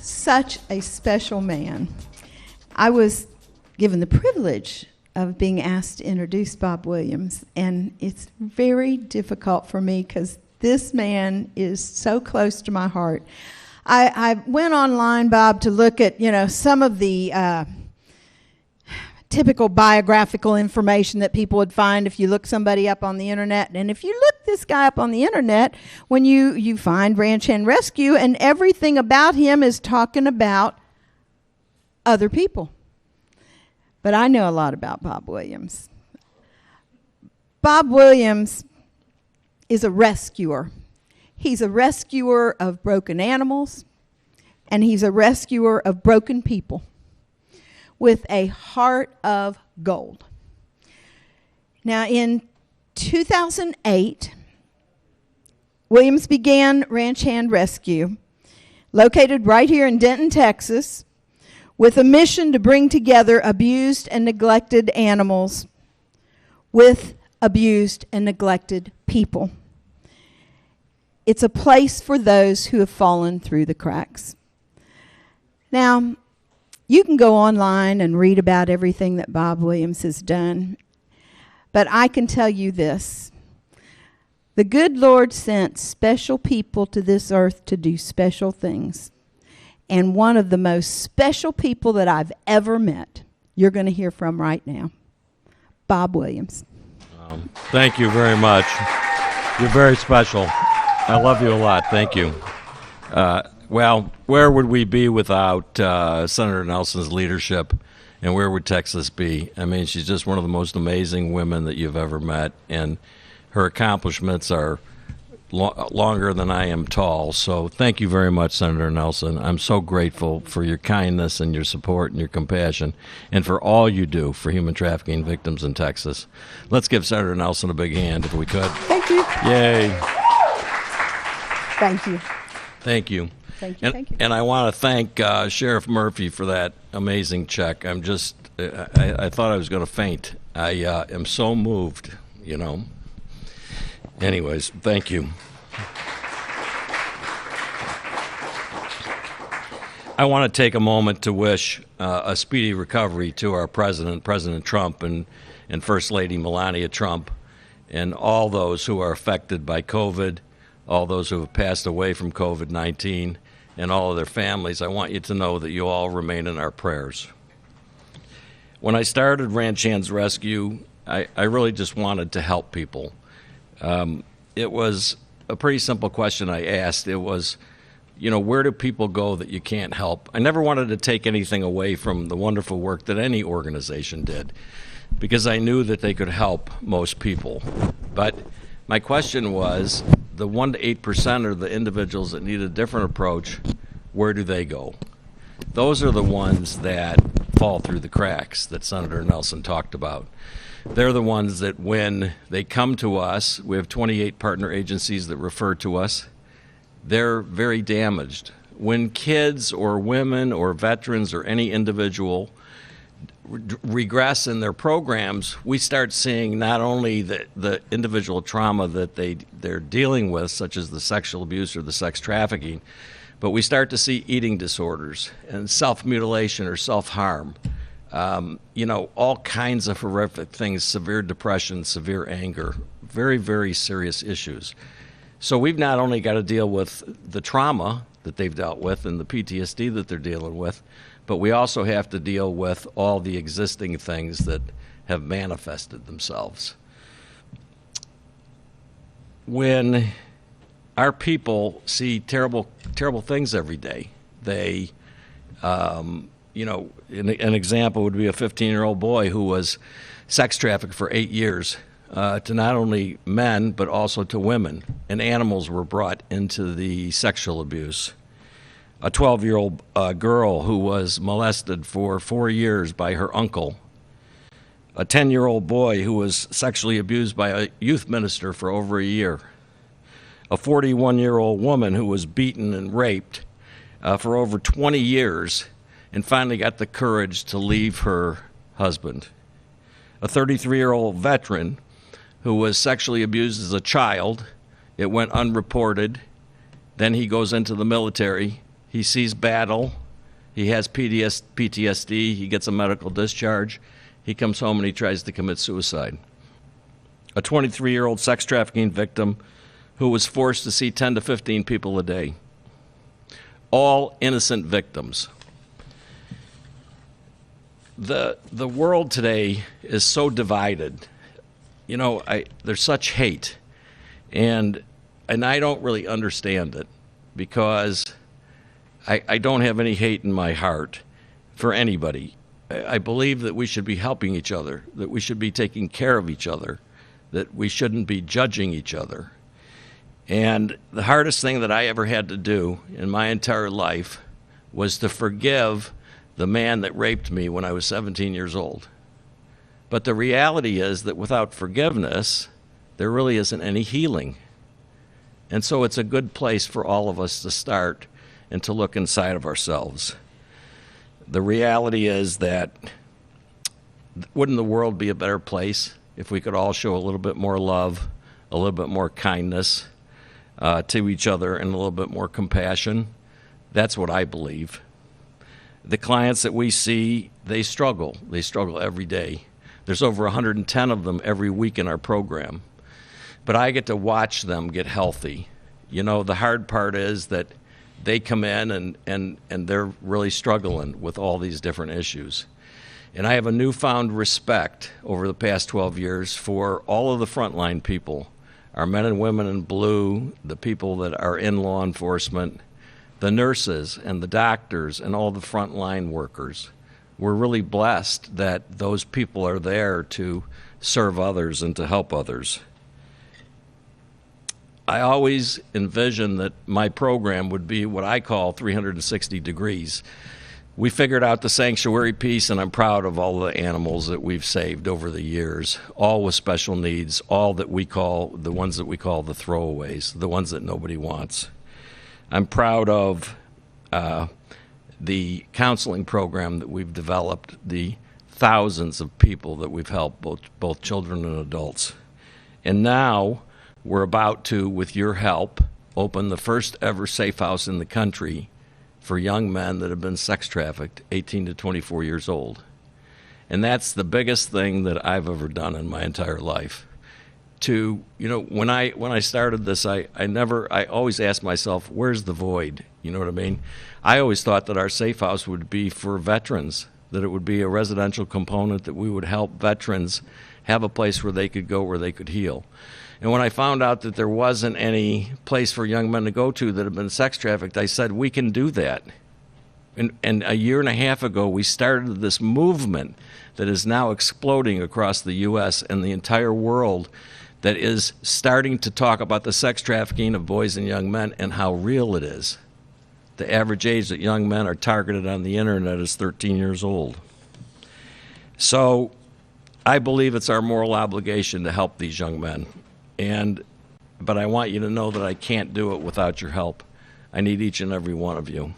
such a special man. I was given the privilege of being asked to introduce Bob Williams, and it's very difficult for me because this man is so close to my heart. I went online, Bob, to look at, some of the typical biographical information that people would find if you look somebody up on the internet. And if you look this guy up on the internet, when you find Ranch Hand Rescue, and everything about him is talking about other people. But I know a lot about Bob Williams. Bob Williams is a rescuer. He's a rescuer of broken animals, and he's a rescuer of broken people with a heart of gold. Now, in 2008, Williams began Ranch Hand Rescue, located right here in Denton, Texas, with a mission to bring together abused and neglected animals with abused and neglected people. It's a place for those who have fallen through the cracks. Now, you can go online and read about everything that Bob Williams has done, but I can tell you this. The good Lord sent special people to this earth to do special things. And one of the most special people that I've ever met, you're going to hear from right now, Bob Williams. Thank you very much. You're very special. I love you a lot. Thank you. Well, where would we be without Senator Nelson's leadership, and where would Texas be? I mean, she's just one of the most amazing women that you've ever met, and her accomplishments are longer than I am tall. So thank you very much, Senator Nelson. I'm so grateful for your kindness and your support and your compassion, and for all you do for human trafficking victims in Texas. Let's give Senator Nelson a big hand if we could. Thank you. Yay. Thank you. Thank you. Thank you. Thank you. And I want to thank Sheriff Murphy for that amazing check. I thought I was going to faint. I am so moved, Anyways, thank you. I want to take a moment to wish a speedy recovery to our president, President Trump, and First Lady Melania Trump, and all those who are affected by COVID, all those who have passed away from COVID-19, and all of their families. I want you to know that you all remain in our prayers. When I started Ranch Hands Rescue, I really just wanted to help people. It was a pretty simple question I asked. It was, where do people go that you can't help? I never wanted to take anything away from the wonderful work that any organization did, because I knew that they could help most people. But my question was, the 1 to 8% are the individuals that need a different approach. Where do they go? Those are the ones that fall through the cracks that Senator Nelson talked about. They're the ones that when they come to us, we have 28 partner agencies that refer to us, they're very damaged. When kids or women or veterans or any individual regress in their programs, we start seeing not only the individual trauma that they're dealing with, such as the sexual abuse or the sex trafficking, but we start to see eating disorders and self-mutilation or self-harm. All kinds of horrific things, severe depression, severe anger, very, very serious issues. So we've not only got to deal with the trauma that they've dealt with and the PTSD that they're dealing with, but we also have to deal with all the existing things that have manifested themselves. When our people see terrible, terrible things every day, they an example would be a 15-year-old boy who was sex trafficked for 8 years to not only men but also to women, and animals were brought into the sexual abuse. A 12-year-old girl who was molested for 4 years by her uncle. A 10-year-old boy who was sexually abused by a youth minister for over a year. A 41-year-old woman who was beaten and raped for over 20 years and finally got the courage to leave her husband. A 33-year-old veteran who was sexually abused as a child. It went unreported. Then he goes into the military. He sees battle. He has PTSD. He gets a medical discharge. He comes home and he tries to commit suicide. A 23-year-old sex trafficking victim who was forced to see 10 to 15 people a day. All innocent victims. The world today is so divided. You know, there's such hate. And I don't really understand it because I don't have any hate in my heart for anybody. I believe that we should be helping each other, that we should be taking care of each other, that we shouldn't be judging each other. And the hardest thing that I ever had to do in my entire life was to forgive the man that raped me when I was 17 years old. But the reality is that without forgiveness, there really isn't any healing. And so it's a good place for all of us to start and to look inside of ourselves. The reality is that wouldn't the world be a better place if we could all show a little bit more love, a little bit more kindness to each other, and a little bit more compassion? That's what I believe. The clients that we see, they struggle. They struggle every day. There's over 110 of them every week in our program. But I get to watch them get healthy. You know, the hard part is that they come in and they're really struggling with all these different issues. And I have a newfound respect over the past 12 years for all of the frontline people, our men and women in blue, the people that are in law enforcement, the nurses and the doctors and all the frontline workers. We're really blessed that those people are there to serve others and to help others. I always envisioned that my program would be what I call 360 degrees. We figured out the sanctuary piece, and I'm proud of all the animals that we've saved over the years, all with special needs, all that we call, the ones that we call the throwaways, the ones that nobody wants. I'm proud of the counseling program that we've developed, the thousands of people that we've helped, both children and adults. And now we're about to, with your help, open the first ever safe house in the country for young men that have been sex trafficked, 18 to 24 years old. And that's the biggest thing that I've ever done in my entire life. To, you know, when I started this, I always asked myself, where's the void? You know what I mean? I always thought that our safe house would be for veterans, that it would be a residential component, that we would help veterans have a place where they could go, where they could heal. And when I found out that there wasn't any place for young men to go to that had been sex trafficked, I said, we can do that. And a year and a half ago, we started this movement that is now exploding across the U.S. and the entire world, that is starting to talk about the sex trafficking of boys and young men and how real it is. The average age that young men are targeted on the internet is 13 years old. So I believe it's our moral obligation to help these young men. But I want you to know that I can't do it without your help. I need each and every one of you.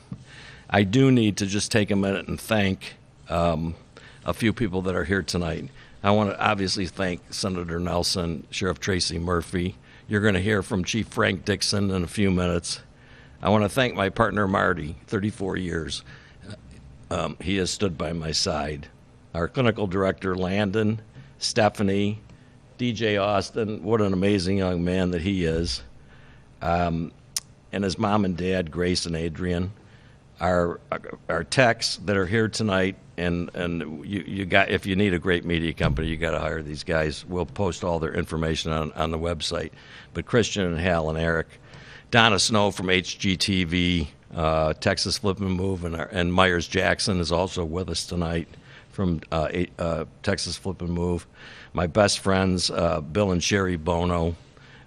I do need to just take a minute and thank a few people that are here tonight. I want to obviously thank Senator Nelson, Sheriff Tracy Murphy. You're going to hear from Chief Frank Dixon in a few minutes. I want to thank my partner Marty, 34 years. He has stood by my side. Our clinical director Landon, Stephanie, DJ Austin, what an amazing young man that he is. And his mom and dad, Grace and Adrian. Our techs that are here tonight, and you got, if you need a great media company, you got to hire these guys. We'll post all their information on the website. But Christian and Hal and Eric, Donna Snow from HGTV, Texas Flip and Move, and Myers Jackson is also with us tonight from Texas Flip and Move. My best friends, Bill and Sherry Bono,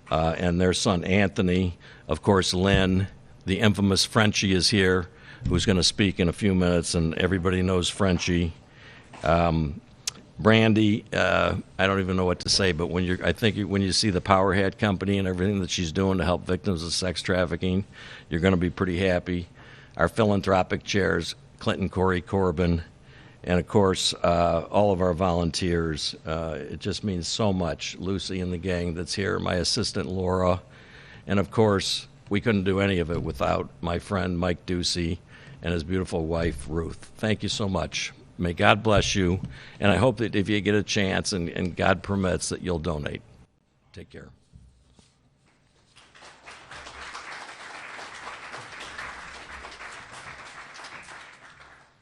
and their son Anthony. Of course, Lynn, the infamous Frenchie, is here, who's going to speak in a few minutes, and everybody knows Frenchie. Brandy, I don't even know what to say, but when you see the Power Hat Company and everything that she's doing to help victims of sex trafficking, you're going to be pretty happy. Our philanthropic chairs, Clinton, Corey, Corbin, and of course, all of our volunteers. It just means so much. Lucy and the gang that's here, my assistant Laura, and of course, we couldn't do any of it without my friend Mike Ducey and his beautiful wife, Ruth. Thank you so much. May God bless you, and I hope that if you get a chance and God permits that you'll donate. Take care.